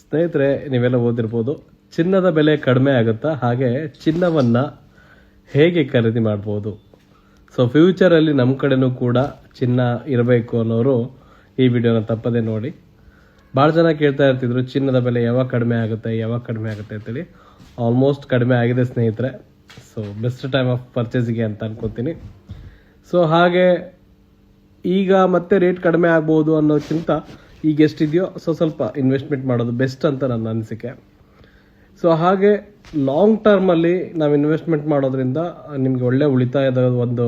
ಸ್ನೇಹಿತರೆ, ನೀವೆಲ್ಲ ಓದಿರ್ಬೋದು, ಚಿನ್ನದ ಬೆಲೆ ಕಡಿಮೆ ಆಗುತ್ತಾ, ಹಾಗೆ ಚಿನ್ನವನ್ನು ಹೇಗೆ ಖರೀದಿ ಮಾಡ್ಬೋದು. ಸೊ ಫ್ಯೂಚರಲ್ಲಿ ನಮ್ಮ ಕಡೆನೂ ಕೂಡ ಚಿನ್ನ ಇರಬೇಕು ಅನ್ನೋರು ಈ ವಿಡಿಯೋನ ತಪ್ಪದೇ ನೋಡಿ. ಭಾಳ ಜನ ಕೇಳ್ತಾ ಇರ್ತಿದ್ರು ಚಿನ್ನದ ಬೆಲೆ ಯಾವಾಗ ಕಡಿಮೆ ಆಗುತ್ತೆ ಅಂತೇಳಿ. ಆಲ್ಮೋಸ್ಟ್ ಕಡಿಮೆ ಆಗಿದೆ ಸ್ನೇಹಿತರೆ. ಸೊ ಬೆಸ್ಟ್ ಟೈಮ್ ಆಫ್ ಪರ್ಚೇಸಿಗೆ ಅಂತ ಅನ್ಕೋತೀನಿ. ಸೊ ಹಾಗೆ ಈಗ ಮತ್ತೆ ರೇಟ್ ಕಡಿಮೆ ಆಗ್ಬೋದು ಅನ್ನೋಕ್ಕಿಂತ ಈಗ ಎಷ್ಟಿದೆಯೋ ಸ್ವಲ್ಪ ಇನ್ವೆಸ್ಟ್ಮೆಂಟ್ ಮಾಡೋದು ಬೆಸ್ಟ್ ಅಂತ ನನ್ನ ಅನಿಸಿಕೆ. ಸೊ ಹಾಗೆ ಲಾಂಗ್ ಟರ್ಮಲ್ಲಿ ನಾವು ಇನ್ವೆಸ್ಟ್ಮೆಂಟ್ ಮಾಡೋದ್ರಿಂದ ನಿಮಗೆ ಒಳ್ಳೆ ಉಳಿತಾಯದ ಒಂದು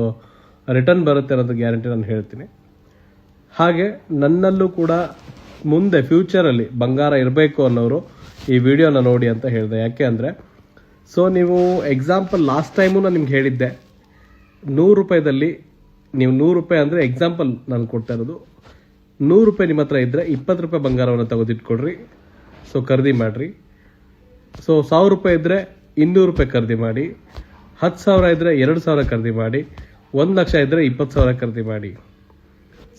ರಿಟರ್ನ್ ಬರುತ್ತೆ ಅನ್ನೋದು ಗ್ಯಾರಂಟಿ ನಾನು ಹೇಳ್ತೀನಿ. ಹಾಗೆ ನನ್ನಲ್ಲೂ ಕೂಡ ಮುಂದೆ ಫ್ಯೂಚರಲ್ಲಿ ಬಂಗಾರ ಇರಬೇಕು ಅನ್ನೋರು ಈ ವಿಡಿಯೋನ ನೋಡಿ ಅಂತ ಹೇಳಿದೆ. ಯಾಕೆ ಅಂದರೆ, ಸೊ ನೀವು ಎಕ್ಸಾಂಪಲ್ ಲಾಸ್ಟ್ ಟೈಮು ನಾನು ನಿಮ್ಗೆ ಹೇಳಿದ್ದೆ, 100 ರೂಪಾಯಿದಲ್ಲಿ ನೀವು 100 ರೂಪಾಯಿ ಅಂದರೆ ಎಕ್ಸಾಂಪಲ್ ನಾನು ಕೊಡ್ತಾ ಇರೋದು, 100 ರೂಪಾಯಿ ನಿಮ್ಮ ಹತ್ರ ಇದ್ದರೆ 20 ರೂಪಾಯಿ ಬಂಗಾರವನ್ನು ತೆಗೆದಿಟ್ಕೊಡ್ರಿ. ಸೊ ಖರೀದಿ ಮಾಡಿರಿ. ಸೊ 1000 ರೂಪಾಯಿ ಇದ್ದರೆ 200 ರೂಪಾಯಿ ಖರೀದಿ ಮಾಡಿ, 10,000 ಇದ್ದರೆ 2,000 ಖರೀದಿ ಮಾಡಿ, 1 ಲಕ್ಷ ಇದ್ದರೆ 20,000 ಖರೀದಿ ಮಾಡಿ.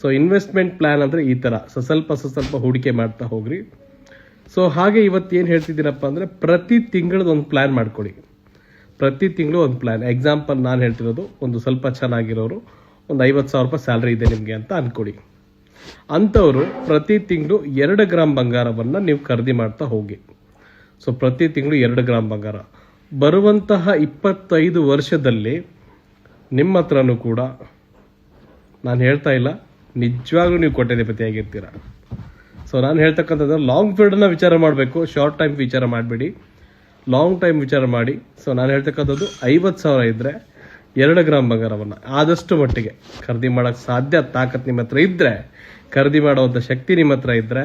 ಸೊ ಇನ್ವೆಸ್ಟ್ಮೆಂಟ್ ಪ್ಲಾನ್ ಅಂದರೆ ಈ ಥರ ಸ್ವಲ್ಪ ಹೂಡಿಕೆ ಮಾಡ್ತಾ ಹೋಗ್ರಿ. ಸೊ ಹಾಗೆ ಇವತ್ತು ಏನು ಹೇಳ್ತಿದ್ದೀನಪ್ಪ ಅಂದರೆ, ಪ್ರತಿ ತಿಂಗಳದ್ದು ಒಂದು ಪ್ಲ್ಯಾನ್ ಮಾಡ್ಕೊಳ್ಳಿ. ಪ್ರತಿ ತಿಂಗಳು ಒಂದು ಪ್ಲ್ಯಾನ್. ಎಕ್ಸಾಂಪಲ್ ನಾನು ಹೇಳ್ತಿರೋದು, ಒಂದು ಸ್ವಲ್ಪ ಚೆನ್ನಾಗಿರೋರು ಒಂದು 50,000 ರೂಪಾಯಿ ಸ್ಯಾಲ್ರಿ ಇದೆ ನಿಮಗೆ ಅಂತ ಅಂದ್ಕೊಳ್ಳಿ. ಅಂಥವರು ಪ್ರತಿ ತಿಂಗಳು 2 ಗ್ರಾಮ್ ಬಂಗಾರವನ್ನು ನೀವು ಖರೀದಿ ಮಾಡ್ತಾ ಹೋಗಿ. ಸೊ ಪ್ರತಿ ತಿಂಗಳು 2 ಗ್ರಾಮ್ ಬಂಗಾರ. ಬರುವಂತಹ 25 ವರ್ಷದಲ್ಲಿ ನಿಮ್ಮ ಹತ್ರನೂ ಕೂಡ, ನಾನು ಹೇಳ್ತಾ ಇಲ್ಲ, ನಿಜವಾಗ್ಲೂ ನೀವು ಕೋಟ್ಯಾಧಿಪತಿ ಆಗಿರ್ತೀರ. ಸೊ ನಾನು ಹೇಳ್ತಕ್ಕಂಥದ್ದು ಲಾಂಗ್ ಪೀರಿಯಡನ್ನ ವಿಚಾರ ಮಾಡಬೇಕು, ಶಾರ್ಟ್ ಟೈಮ್ ವಿಚಾರ ಮಾಡಬೇಡಿ, ಲಾಂಗ್ ಟೈಮ್ ವಿಚಾರ ಮಾಡಿ. ಸೊ ನಾನು ಹೇಳ್ತಕ್ಕಂಥದ್ದು 50,000 ಇದ್ದರೆ 2 ಗ್ರಾಮ್ ಬಂಗಾರವನ್ನು ಆದಷ್ಟು ಮಟ್ಟಿಗೆ ಖರೀದಿ ಮಾಡೋಕ್ಕೆ ಸಾಧ್ಯ, ತಾಕತ್ತು ನಿಮ್ಮ ಹತ್ರ ಇದ್ದರೆ, ಖರೀದಿ ಮಾಡುವಂಥ ಶಕ್ತಿ ನಿಮ್ಮ ಹತ್ರ ಇದ್ದರೆ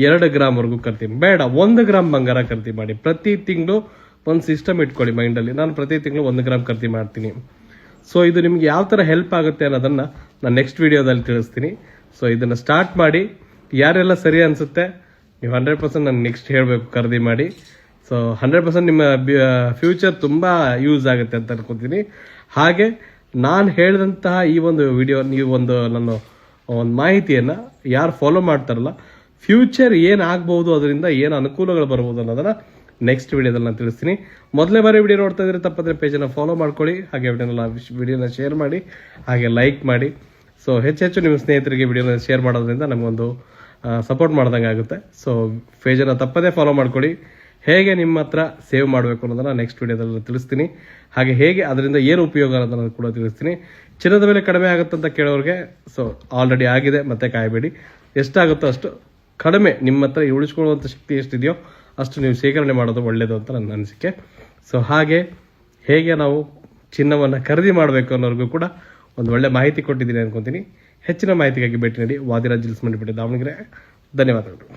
2 ಗ್ರಾಮ್ವರೆಗೂ ಖರೀದಿ ಬೇಡ, 1 ಗ್ರಾಮ್ ಬಂಗಾರ ಖರೀದಿ ಮಾಡಿ. ಪ್ರತಿ ತಿಂಗಳು ಒಂದು ಸಿಸ್ಟಮ್ ಇಟ್ಕೊಳ್ಳಿ ಮೈಂಡಲ್ಲಿ, ನಾನು ಪ್ರತಿ ತಿಂಗಳು 1 ಗ್ರಾಮ್ ಖರೀದಿ ಮಾಡ್ತೀನಿ. ಸೊ ಇದು ನಿಮ್ಗೆ ಯಾವ ಥರ ಹೆಲ್ಪ್ ಆಗುತ್ತೆ ಅನ್ನೋದನ್ನು ನಾನು ನೆಕ್ಸ್ಟ್ ವಿಡಿಯೋದಲ್ಲಿ ತಿಳಿಸ್ತೀನಿ. ಸೊ ಇದನ್ನು ಸ್ಟಾರ್ಟ್ ಮಾಡಿ. ಯಾರೆಲ್ಲ ಸರಿ ಅನಿಸುತ್ತೆ ನೀವು 100% ನಾನು ನೆಕ್ಸ್ಟ್ ಹೇಳಬೇಕು, ಖರೀದಿ ಮಾಡಿ. ಸೊ 100% ನಿಮ್ಮ ಫ್ಯೂಚರ್ ತುಂಬ ಯೂಸ್ ಆಗುತ್ತೆ ಅಂತ ಅನ್ಕೊತೀನಿ. ಹಾಗೆ ನಾನು ಹೇಳಿದಂತಹ ಈ ಒಂದು ವಿಡಿಯೋ, ನೀವು ನನ್ನ ಒಂದು ಮಾಹಿತಿಯನ್ನು ಯಾರು ಫಾಲೋ ಮಾಡ್ತಾರಲ್ಲ, ಫ್ಯೂಚರ್ ಏನಾಗ್ಬೋದು, ಅದರಿಂದ ಏನು ಅನುಕೂಲಗಳು ಬರ್ಬೋದು ಅನ್ನೋದನ್ನು ನೆಕ್ಸ್ಟ್ ವಿಡಿಯೋದಲ್ಲಿ ನಾನು ತಿಳಿಸ್ತೀನಿ. ಮೊದಲೇ ಬಾರಿ ವಿಡಿಯೋ ನೋಡ್ತಾ ಇದ್ರೆ ತಪ್ಪದ್ರೆ ಪೇಜನ್ನು ಫಾಲೋ ಮಾಡ್ಕೊಳ್ಳಿ. ಹಾಗೆ ವಿಡಿಯೋನ ಶೇರ್ ಮಾಡಿ, ಹಾಗೆ ಲೈಕ್ ಮಾಡಿ. ಸೊ ಹೆಚ್ಚೆಚ್ಚು ನಿಮ್ಮ ಸ್ನೇಹಿತರಿಗೆ ವಿಡಿಯೋನ ಶೇರ್ ಮಾಡೋದ್ರಿಂದ ನಮಗೊಂದು ಸಪೋರ್ಟ್ ಮಾಡ್ದಂಗೆ ಆಗುತ್ತೆ. ಸೊ ಪೇಜನ್ನು ತಪ್ಪದೇ ಫಾಲೋ ಮಾಡ್ಕೊಳ್ಳಿ. ಹೇಗೆ ನಿಮ್ಮ ಹತ್ರ ಸೇವ್ ಮಾಡಬೇಕು ಅನ್ನೋದನ್ನು ನೆಕ್ಸ್ಟ್ ವಿಡಿಯೋದಲ್ಲಿ ತಿಳಿಸ್ತೀನಿ. ಹಾಗೆ ಹೇಗೆ ಅದರಿಂದ ಏನು ಉಪಯೋಗ ಅನ್ನೋದನ್ನು ಕೂಡ ತಿಳಿಸ್ತೀನಿ. ಚಿನ್ನದ ಬೆಲೆ ಕಡಿಮೆ ಆಗುತ್ತೆ ಅಂತ ಕೇಳೋರಿಗೆ, ಸೊ ಆಲ್ರೆಡಿ ಆಗಿದೆ, ಮತ್ತೆ ಕಾಯಬೇಡಿ. ಎಷ್ಟಾಗುತ್ತೋ ಅಷ್ಟು ಕಡಿಮೆ ನಿಮ್ಮ ಹತ್ರ ಉಳಿಸ್ಕೊಳ್ಳುವಂಥ ಶಕ್ತಿ ಎಷ್ಟಿದೆಯೋ ಅಷ್ಟು ನೀವು ಶೇಖರಣೆ ಮಾಡೋದು ಒಳ್ಳೆಯದು ಅಂತ ನನ್ನ ಅನಿಸಿಕೆ. ಸೊ ಹಾಗೆ ಹೇಗೆ ನಾವು ಚಿನ್ನವನ್ನು ಖರೀದಿ ಮಾಡಬೇಕು ಅನ್ನೋರಿಗೂ ಕೂಡ ಒಂದು ಒಳ್ಳೆ ಮಾಹಿತಿ ಕೊಟ್ಟಿದ್ದೀನಿ ಅನ್ಕೊತೀನಿ. ಹೆಚ್ಚಿನ ಮಾಹಿತಿಗಾಗಿ ಭೇಟಿ ನೀಡಿ ವಾದಿರಾಜ್ ಜ್ಯುವೆಲ್ಸ್ ಮಂಡಿಪೇಟೆ, ದಾವಣಗೆರೆ. ಧನ್ಯವಾದಗಳು.